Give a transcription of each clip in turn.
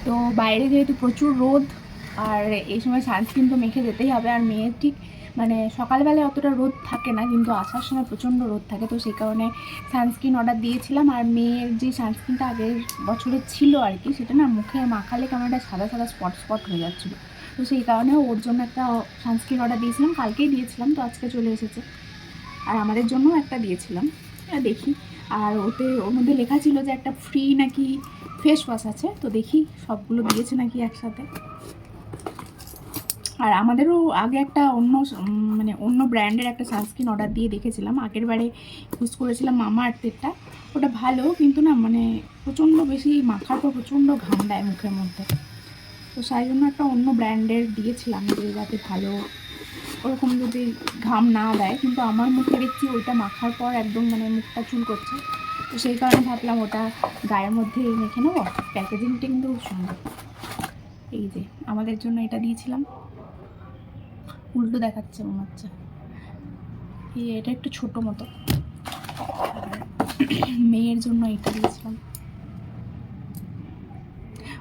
তো বাইরে যেহেতু প্রচুর রোদ, আর এই সময় সানস্ক্রিন তো মেখে যেতেই হবে। আর মেয়ের ঠিক মানে সকালবেলায় অতটা রোদ থাকে না, কিন্তু আসার সময় প্রচণ্ড রোদ থাকে, তো সেই কারণে সানস্ক্রিন অর্ডার দিয়েছিলাম। আর মেয়ের যে সানস্ক্রিনটা আগের বছরে ছিল আর কি, সেটা না মুখে মাখালে কেমন একটা সাদা সাদা স্পট স্পট হয়ে যাচ্ছিলো, তো সেই কারণে ওর জন্য একটা সানস্ক্রিন অর্ডার দিয়েছিলাম, কালকেই দিয়েছিলাম, তো আজকে চলে এসেছে। আর আমাদের জন্যও একটা দিয়েছিলাম, দেখি। আর ওর মধ্যে লেখা ছিল যে একটা ফ্রি নাকি ফেস ওয়াশ আছে, তো দেখি সবগুলো দিয়েছে নাকি একসাথে। আর আমাদেরও আগে একটা মানে অন্য ব্র্যান্ডের একটা সানস্ক্রিন অর্ডার দিয়ে দেখেছিলাম, আগের বারে ইউজ করেছিলাম মামা আর্থেরটা। ওটা ভালো, কিন্তু না মানে প্রচণ্ড বেশি মাখার পর প্রচণ্ড ঘাম দেয় মুখের মধ্যে, তো সেই জন্য একটা অন্য ব্র্যান্ডের দিয়েছিলাম যে যাতে ভালো ওরকম যদি ঘাম না দেয়। কিন্তু আমার মুখে দেখছি ওইটা মাখার পর একদম মানে মুখটা চুল করছে, তো সেই কারণে ভাবলাম ওটা গায়ের মধ্যে মেখে নেবো। প্যাকেজিংটা কিন্তু খুব সুন্দর। এই যে আমাদের জন্য এটা দিয়েছিলাম, উল্টো দেখাচ্ছে মনে হচ্ছে, এটা একটু ছোটো মতো। আর মেয়ের জন্য এটা দিয়েছিলাম,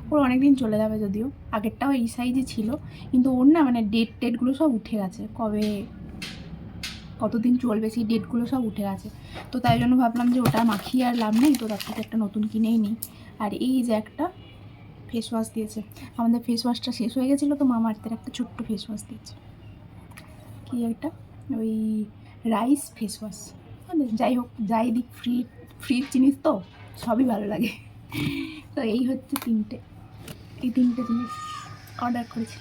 ওর অনেকদিন চলে যাবে, যদিও আগেরটাও এই সাইজে ছিল, কিন্তু ওর না মানে ডেটগুলো সব উঠে গেছে, কতদিন চলবে সেই ডেটগুলো সব উঠে গেছে। তো তাই জন্য ভাবলাম যে ওটা মাখিয়ে আর লাভ নেই, তো তার থেকে একটা নতুন কিনেই নিই। আর এই যে একটা ফেস ওয়াশ দিয়েছে, আমাদের ফেস ওয়াশটা শেষ হয়ে গেছিলো, তো মামা আর্থের একটা ছোট্ট ফেস ওয়াশ দিয়েছে। কি একটা ওই রাইস ফেস ওয়াশ, যাই হোক যাই দিক ফ্রি ফ্রি জিনিস তো সবই ভালো লাগে। তো এই হচ্ছে এই তিনটে জিনিস অর্ডার করেছি।